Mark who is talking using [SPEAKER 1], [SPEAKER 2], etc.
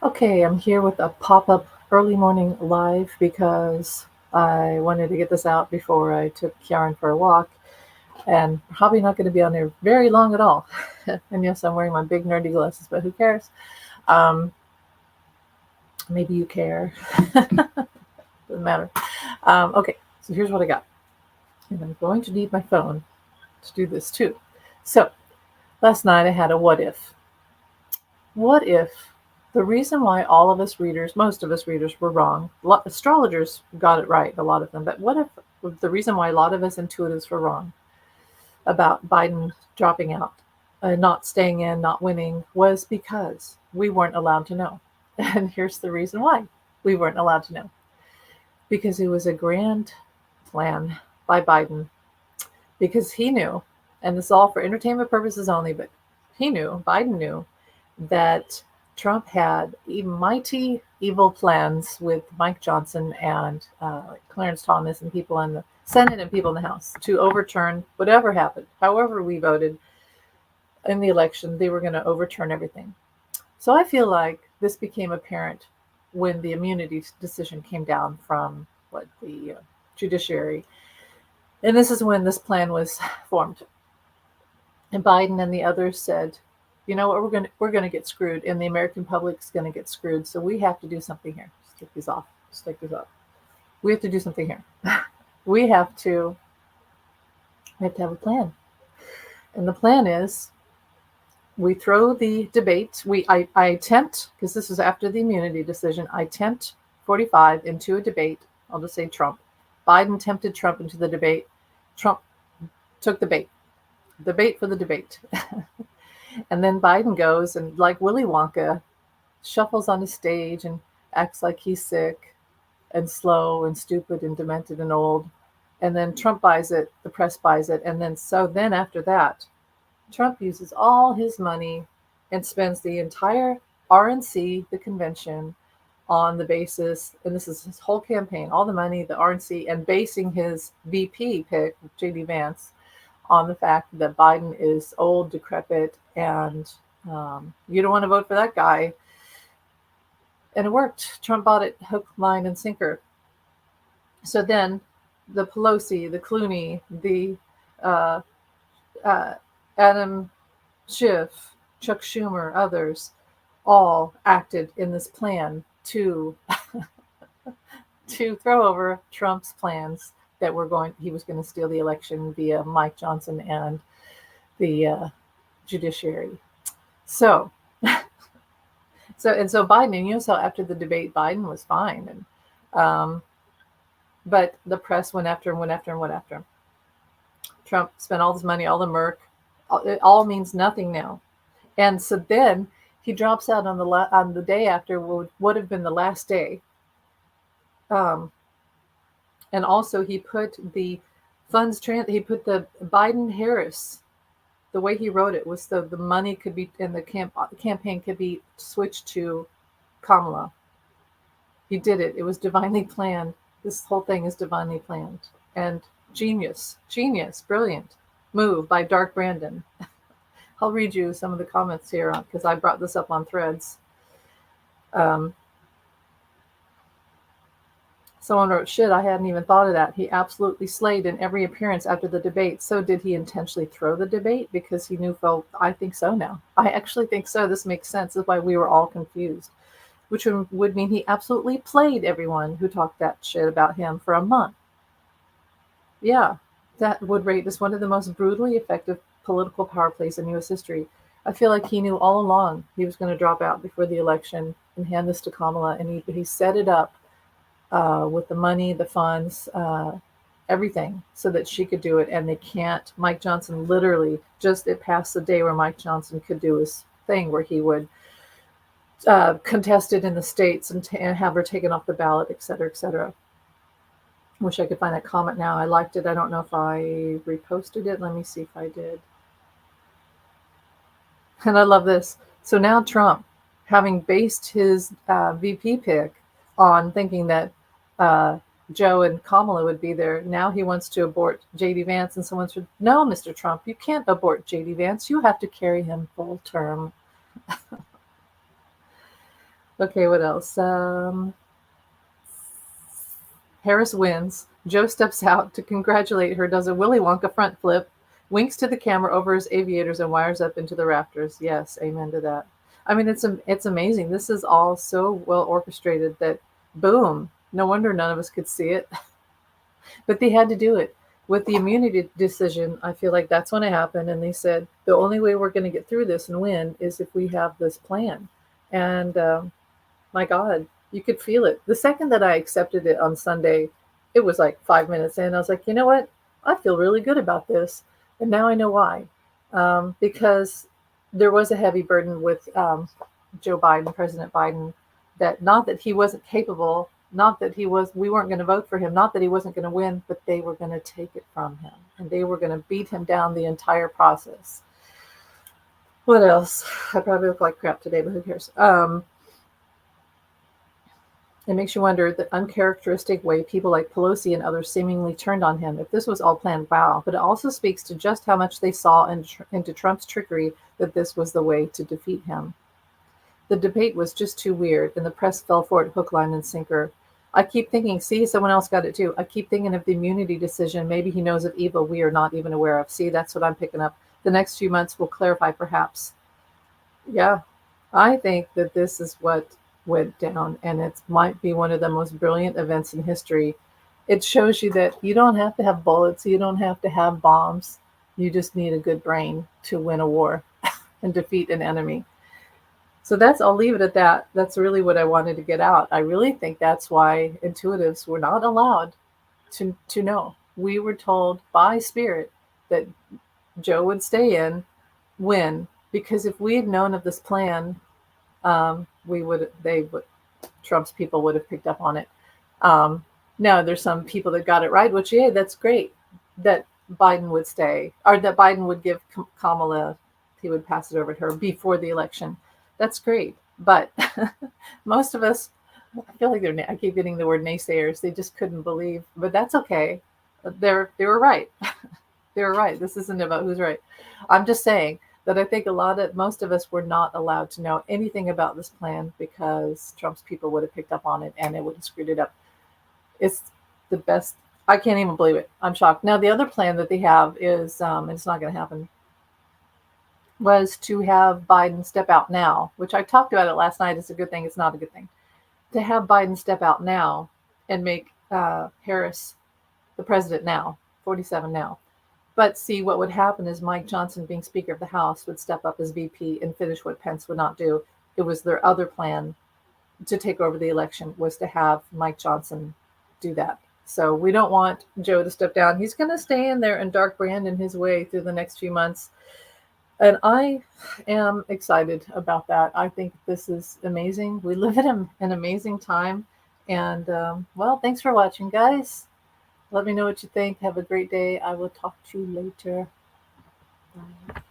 [SPEAKER 1] Okay, I'm here with a pop-up early morning live because I wanted to get this out before I took Karen for a walk, and probably not going to be on there very long at all. And yes, I'm wearing my big nerdy glasses, but who cares? Um, Maybe you care. Doesn't matter. Okay, so here's what I got, and I'm going to need my phone to do this too. So last night I had a what if. What if the reason why all of us readers, most of us readers, were wrong? Astrologers got it right, a lot of them, but what if the reason why a lot of us intuitives were wrong about Biden dropping out, not staying in, not winning, was because we weren't allowed to know? And here's the reason why we weren't allowed to know: because it was a grand plan by Biden, because he knew, and this is all for entertainment purposes only, but Biden knew that Trump had mighty evil plans with Mike Johnson and Clarence Thomas and people in the Senate and people in the House to overturn whatever happened. However, we voted in the election, they were going to overturn everything. So I feel like this became apparent when the immunity decision came down from the judiciary. And this is when this plan was formed. And Biden and the others said, you know what, we're gonna get screwed, and the American public's gonna get screwed. So we have to do something here. Just take these off. Just take these off. We have to do something here. we have to we have to have a plan. And the plan is we throw the debate. I attempt, because this is after the immunity decision, I tempt 45 into a debate. I'll just say Trump. Biden tempted Trump into the debate. Trump took the bait for the debate. And then Biden goes and, like Willy Wonka, shuffles on the stage and acts like he's sick and slow and stupid and demented and old. And then Trump buys it, the press buys it. And then after that, Trump uses all his money and spends the entire RNC, the convention, on the basis, and this is his whole campaign, all the money, the RNC, and basing his VP pick, JD Vance, on the fact that Biden is old, decrepit, and you don't want to vote for that guy. And it worked. Trump bought it hook, line, and sinker. So then the Pelosi, the Clooney, the uh, uh, Adam Schiff, Chuck Schumer, others, all acted in this plan to to throw over Trump's plans that he was going to steal the election via Mike Johnson and the judiciary. So, so Biden, and you saw after the debate, Biden was fine, but the press went after him, went after him, went after him. Trump spent all this money, all the murk. It all means nothing now. And so then he drops out on the day after would have been the last day. Um, and also he put the he put the Biden Harris. The way he wrote it was the money could be in the campaign could be switched to Kamala. He did it. It was divinely planned. This whole thing is divinely planned. And genius, brilliant move by Dark Brandon. I'll read you some of the comments here because I brought this up on Threads. Um, Someone wrote, shit, I hadn't even thought of that. He absolutely slayed in every appearance after the debate. So did he intentionally throw the debate because he knew, I think so now. I actually think so. This makes sense. That's why we were all confused, which would mean he absolutely played everyone who talked that shit about him for a month. Yeah, that would rate as one of the most brutally effective political power plays in U.S. history. I feel like he knew all along he was going to drop out before the election and hand this to Kamala, and he set it up with the money, the funds, everything, so that she could do it. And they can't. Mike Johnson literally it passed the day where Mike Johnson could do his thing, where he would contest it in the states and have her taken off the ballot, et cetera, et cetera. Wish I could find that comment now. I liked it. I don't know if I reposted it. Let me see if I did. And I love this. So now Trump, having based his VP pick on thinking that Joe and Kamala would be there, now he wants to abort J.D. Vance. And someone said, no, Mr. Trump, you can't abort J.D. Vance. You have to carry him full term. Okay, what else? Harris wins. Joe steps out to congratulate her, does a Willy Wonka front flip, winks to the camera over his aviators, and wires up into the rafters. Yes, amen to that. I mean, it's amazing. This is all so well orchestrated that, boom. No wonder none of us could see it, but they had to do it. With the immunity decision, I feel like that's when it happened, and they said the only way we're going to get through this and win is if we have this plan. And my God, you could feel it. The second that I accepted it on Sunday, it was like 5 minutes in. I was like, you know what? I feel really good about this. And now I know why. Because there was a heavy burden with Joe Biden, President Biden, that not that he wasn't capable, not that we weren't going to vote for him, not that he wasn't going to win, but they were going to take it from him. And they were going to beat him down the entire process. What else? I probably look like crap today, but who cares? It makes you wonder the uncharacteristic way people like Pelosi and others seemingly turned on him. If this was all planned, wow. But it also speaks to just how much they saw into Trump's trickery that this was the way to defeat him. The debate was just too weird, and the press fell for it hook, line, and sinker. I keep thinking, see, someone else got it too. I keep thinking of the immunity decision. Maybe he knows of evil we are not even aware of. See, that's what I'm picking up. The next few months will clarify, perhaps. Yeah, I think that this is what went down, and it might be one of the most brilliant events in history. It shows you that you don't have to have bullets, you don't have to have bombs. You just need a good brain to win a war and defeat an enemy. So I'll leave it at that. That's really what I wanted to get out. I really think that's why intuitives were not allowed to know. We were told by spirit that Joe would stay in, win, because if we had known of this plan, Trump's people would have picked up on it. Um, now there's some people that got it right, which, yeah, that's great that Biden would stay, or that Biden would give Kamala, he would pass it over to her before the election. That's great. But most of us, I feel like I keep getting the word naysayers. They just couldn't believe, but that's okay. They were right. They were right. This isn't about who's right. I'm just saying that I think most of us were not allowed to know anything about this plan because Trump's people would have picked up on it and it would have screwed it up. It's the best. I can't even believe it. I'm shocked. Now, the other plan that they have is, and it's not going to happen, was to have Biden step out now, which I talked about it last night. It's a good thing. It's not a good thing. To have Biden step out now and make Harris the president now, 47 now. But see, what would happen is Mike Johnson, being Speaker of the House, would step up as VP and finish what Pence would not do. It was their other plan to take over the election, was to have Mike Johnson do that. So we don't want Joe to step down. He's going to stay in there and dark brand in his way through the next few months. And I am excited about that. I think this is amazing. We live in an amazing time. And well, thanks for watching, guys. Let me know what you think. Have a great day. I will talk to you later. Bye.